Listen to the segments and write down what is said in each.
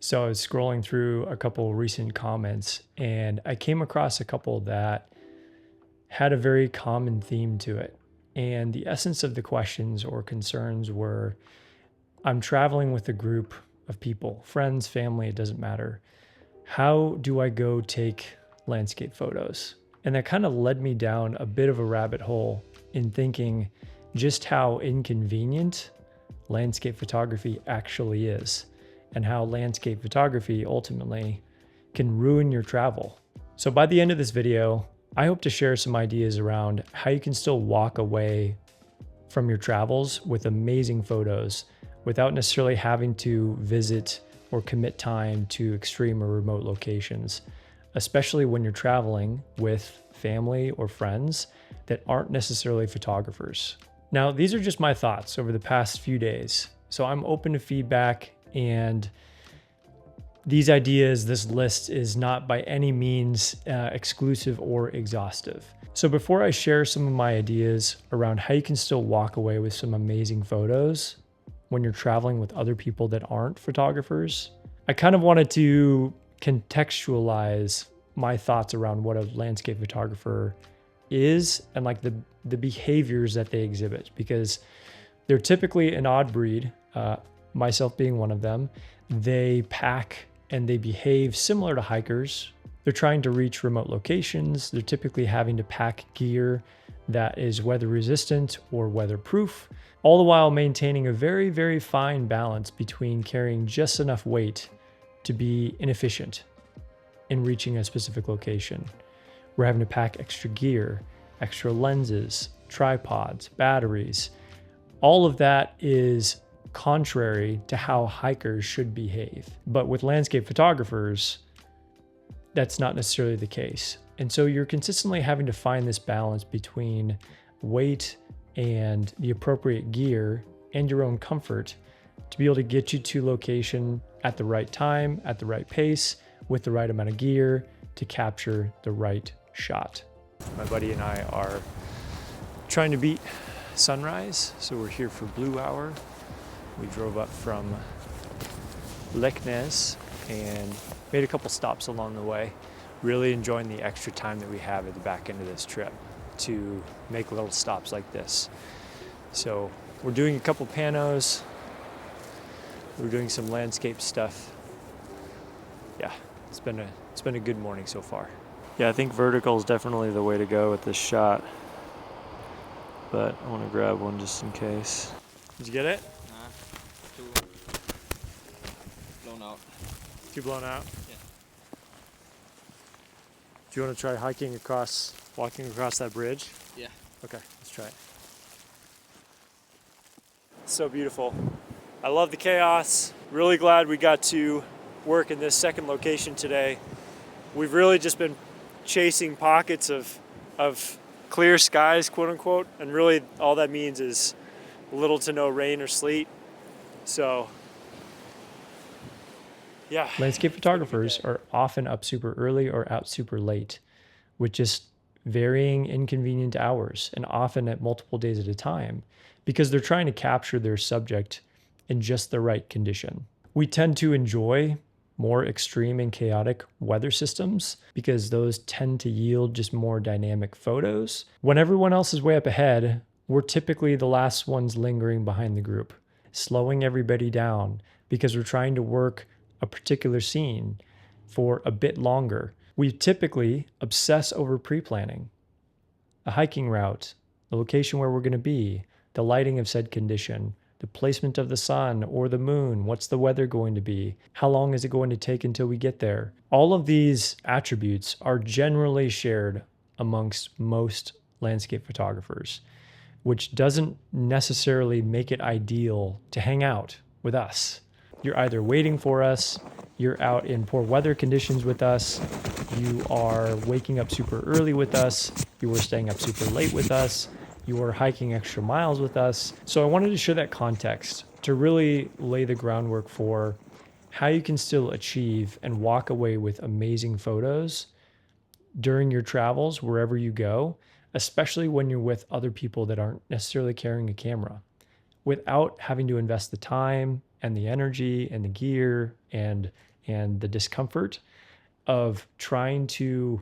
So I was scrolling through a couple recent comments and I came across a couple that had a very common theme to it. And the essence of the questions or concerns were, I'm traveling with a group of people, friends, family, it doesn't matter. How do I go take landscape photos? And that kind of led me down a bit of a rabbit hole in thinking just how inconvenient landscape photography actually is, and how landscape photography ultimately can ruin your travel. So by the end of this video, I hope to share some ideas around how you can still walk away from your travels with amazing photos without necessarily having to visit or commit time to extreme or remote locations, especially when you're traveling with family or friends that aren't necessarily photographers. Now, these are just my thoughts over the past few days, so I'm open to feedback, and these ideas, this list is not by any means exclusive or exhaustive. So before I share some of my ideas around how you can still walk away with some amazing photos when you're traveling with other people that aren't photographers, I kind of wanted to contextualize my thoughts around what a landscape photographer is and like the behaviors that they exhibit, because they're typically an odd breed, myself being one of them. They pack and they behave similar to hikers. They're trying to reach remote locations. They're typically having to pack gear that is weather resistant or weatherproof, all the while maintaining a very, very fine balance between carrying just enough weight to be inefficient in reaching a specific location. We're having to pack extra gear, extra lenses, tripods, batteries. All of that is contrary to how hikers should behave. But with landscape photographers, that's not necessarily the case. And so you're consistently having to find this balance between weight and the appropriate gear and your own comfort to be able to get you to location at the right time, at the right pace, with the right amount of gear to capture the right shot. My buddy and I are trying to beat sunrise, so we're here for blue hour. We drove up from Leknes and made a couple stops along the way. Really enjoying the extra time that we have at the back end of this trip to make little stops like this. So we're doing a couple panos. We're doing some landscape stuff. Yeah, it's been a good morning so far. Yeah, I think vertical is definitely the way to go with this shot, but I want to grab one just in case. Did you get it? Too blown out. Too blown out? Yeah. Do you want to try walking across that bridge? Yeah. Okay, let's try it. It's so beautiful. I love the chaos. Really glad we got to work in this second location today. We've really just been chasing pockets of clear skies, quote unquote, and really all that means is little to no rain or sleet. So yeah. Landscape photographers are often up super early or out super late with just varying inconvenient hours, and often at multiple days at a time, because they're trying to capture their subject in just the right condition. We tend to enjoy more extreme and chaotic weather systems because those tend to yield just more dynamic photos. When everyone else is way up ahead, we're typically the last ones lingering behind the group, slowing everybody down because we're trying to work a particular scene for a bit longer. We typically obsess over pre-planning, a hiking route, the location where we're going to be, the lighting of said condition, the placement of the sun or the moon, what's the weather going to be, how long is it going to take until we get there. All of these attributes are generally shared amongst most landscape photographers, which doesn't necessarily make it ideal to hang out with us. You're either waiting for us, you're out in poor weather conditions with us, you are waking up super early with us, you are staying up super late with us, you are hiking extra miles with us. So I wanted to share that context to really lay the groundwork for how you can still achieve and walk away with amazing photos during your travels, wherever you go, especially when you're with other people that aren't necessarily carrying a camera, without having to invest the time and the energy and the gear and and the discomfort of trying to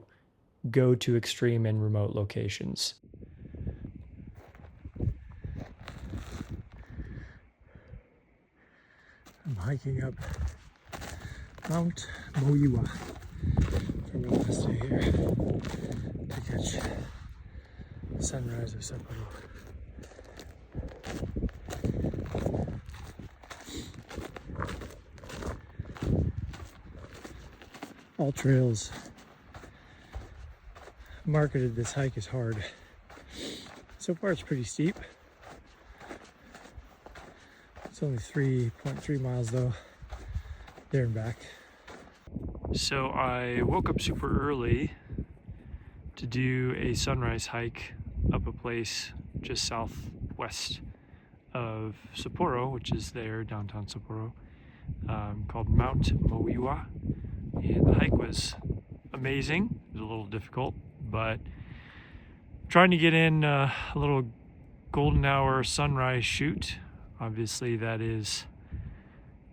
go to extreme and remote locations. I'm hiking up Mount Moiwa for my last day here to catch the sunrise of Sapporo. All trails marketed this hike as hard. So far it's pretty steep. It's only 3.3 miles though, there and back. So I woke up super early to do a sunrise hike up a place just southwest of Sapporo, which is there, downtown Sapporo, called Mount Moiwa. And the hike was amazing. It was a little difficult, but trying to get in a little golden hour sunrise shoot. Obviously that is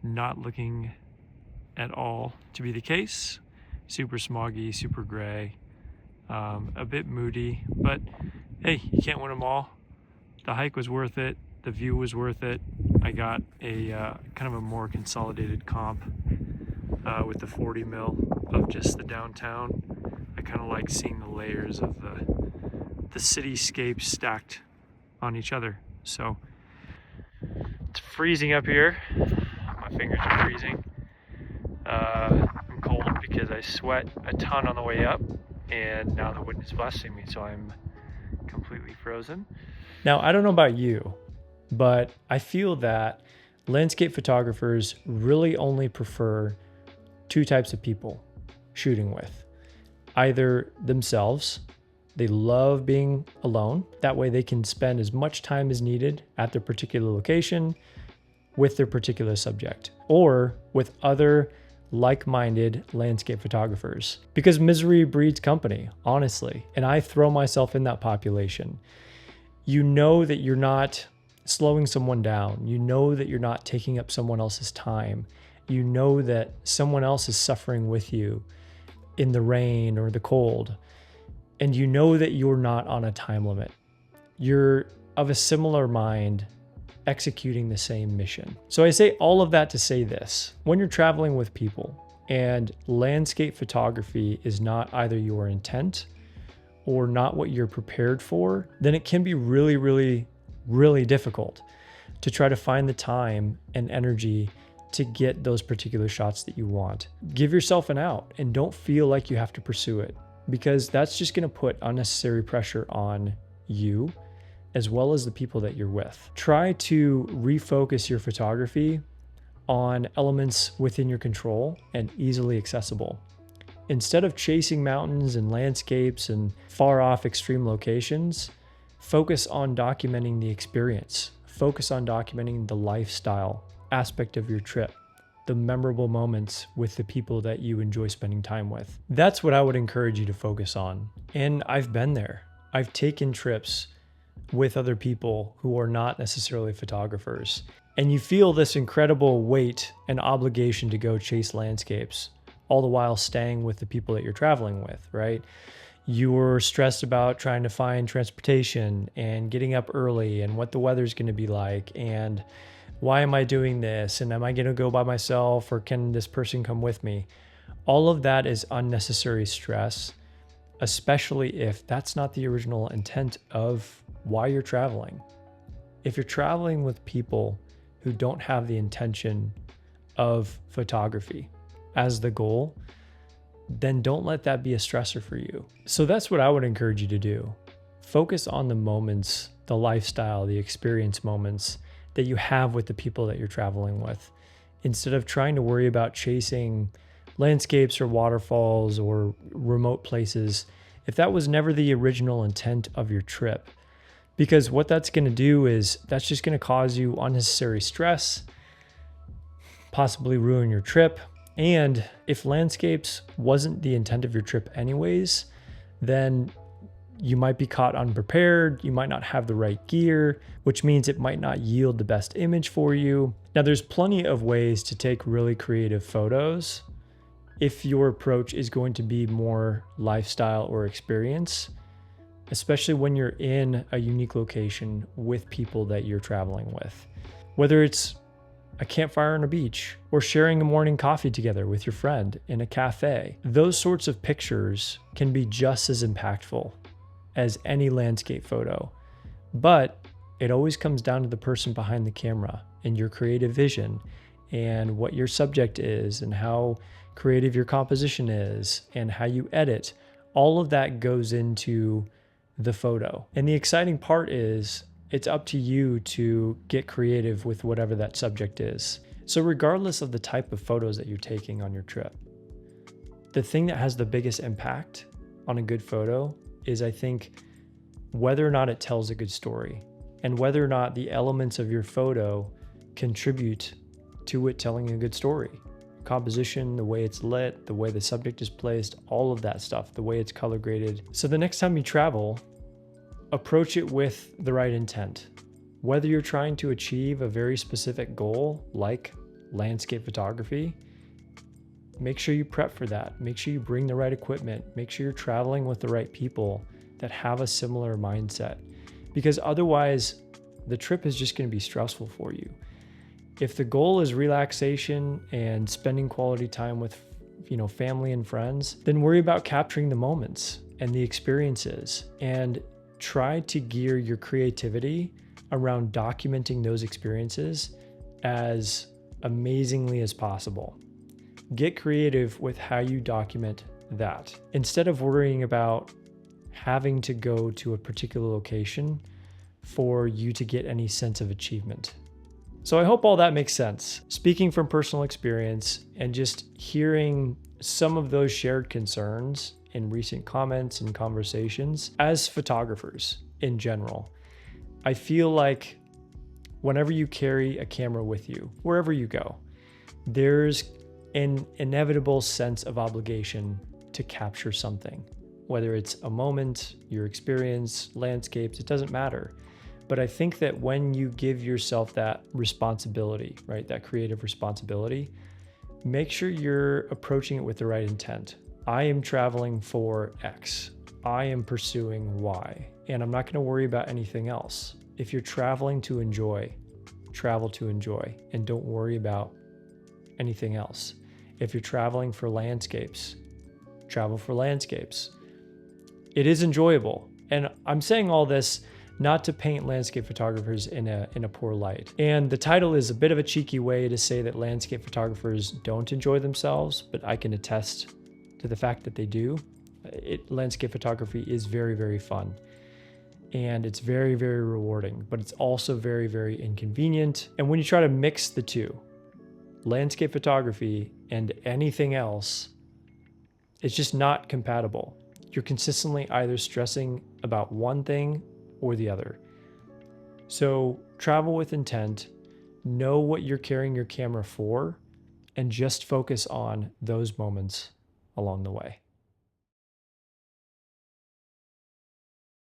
not looking at all to be the case. Super smoggy, super gray, a bit moody, but hey, you can't win them all. The hike was worth it. The view was worth it. I got a kind of a more consolidated comp with the 40 mil of just the downtown. I kind of like seeing the layers of the cityscape stacked on each other. So it's freezing up here. My fingers are freezing. I'm cold because I sweat a ton on the way up, and now the wind is blasting me, so I'm completely frozen. Now, I don't know about you, but I feel that landscape photographers really only prefer two types of people shooting with. Either themselves, they love being alone. That way they can spend as much time as needed at their particular location with their particular subject, or with other like-minded landscape photographers. Because misery breeds company, honestly, and I throw myself in that population. You know that you're not slowing someone down. You know that you're not taking up someone else's time. You know that someone else is suffering with you in the rain or the cold. And you know that you're not on a time limit. You're of a similar mind, executing the same mission. So I say all of that to say this: when you're traveling with people and landscape photography is not either your intent or not what you're prepared for, then it can be really, really, really difficult to try to find the time and energy to get those particular shots that you want. Give yourself an out and don't feel like you have to pursue it, because that's just going to put unnecessary pressure on you as well as the people that you're with. Try to refocus your photography on elements within your control and easily accessible. Instead of chasing mountains and landscapes and far off extreme locations, focus on documenting the experience. Focus on documenting the lifestyle aspect of your trip, the memorable moments with the people that you enjoy spending time with. That's what I would encourage you to focus on. And I've been there. I've taken trips with other people who are not necessarily photographers. And you feel this incredible weight and obligation to go chase landscapes, all the while staying with the people that you're traveling with, right? You're stressed about trying to find transportation and getting up early and what the weather's going to be like, and why am I doing this? And am I going to go by myself, or can this person come with me? All of that is unnecessary stress, especially if that's not the original intent of why you're traveling. If you're traveling with people who don't have the intention of photography as the goal, then don't let that be a stressor for you. So that's what I would encourage you to do. Focus on the moments, the lifestyle, the experience moments that you have with the people that you're traveling with, instead of trying to worry about chasing landscapes or waterfalls or remote places if that was never the original intent of your trip. Because what that's going to do is that's just going to cause you unnecessary stress, possibly ruin your trip. And if landscapes wasn't the intent of your trip anyways, then you might be caught unprepared. You might not have the right gear, which means it might not yield the best image for you. Now, there's plenty of ways to take really creative photos, if your approach is going to be more lifestyle or experience, especially when you're in a unique location with people that you're traveling with. Whether it's a campfire on a beach or sharing a morning coffee together with your friend in a cafe, those sorts of pictures can be just as impactful as any landscape photo. But it always comes down to the person behind the camera and your creative vision and what your subject is and how creative your composition is and how you edit. All of that goes into the photo. And the exciting part is it's up to you to get creative with whatever that subject is. So regardless of the type of photos that you're taking on your trip, the thing that has the biggest impact on a good photo is, I think, whether or not it tells a good story and whether or not the elements of your photo contribute to it telling a good story. Composition, the way it's lit, the way the subject is placed, all of that stuff, the way it's color graded. So the next time you travel, approach it with the right intent. Whether you're trying to achieve a very specific goal, like landscape photography, make sure you prep for that. Make sure you bring the right equipment. Make sure you're traveling with the right people that have a similar mindset, because otherwise the trip is just going to be stressful for you. If the goal is relaxation and spending quality time with, family and friends, then worry about capturing the moments and the experiences and try to gear your creativity around documenting those experiences as amazingly as possible. Get creative with how you document that. Instead of worrying about having to go to a particular location for you to get any sense of achievement. So I hope all that makes sense. Speaking from personal experience and just hearing some of those shared concerns in recent comments and conversations as photographers in general, I feel like whenever you carry a camera with you, wherever you go, there's an inevitable sense of obligation to capture something, whether it's a moment, your experience, landscapes, it doesn't matter. But I think that when you give yourself that responsibility, right, that creative responsibility, make sure you're approaching it with the right intent. I am traveling for X. I am pursuing Y, and I'm not going to worry about anything else. If you're traveling to enjoy, travel to enjoy, and don't worry about anything else. If you're traveling for landscapes, travel for landscapes. It is enjoyable. And I'm saying all this not to paint landscape photographers in a poor light. And the title is a bit of a cheeky way to say that landscape photographers don't enjoy themselves, but I can attest to the fact that they do. Landscape photography is very, very fun. And it's very, very rewarding, but it's also very, very inconvenient. And when you try to mix the two, landscape photography and anything else, it's just not compatible. You're consistently either stressing about one thing or the other. So travel with intent, know what you're carrying your camera for, and just focus on those moments along the way.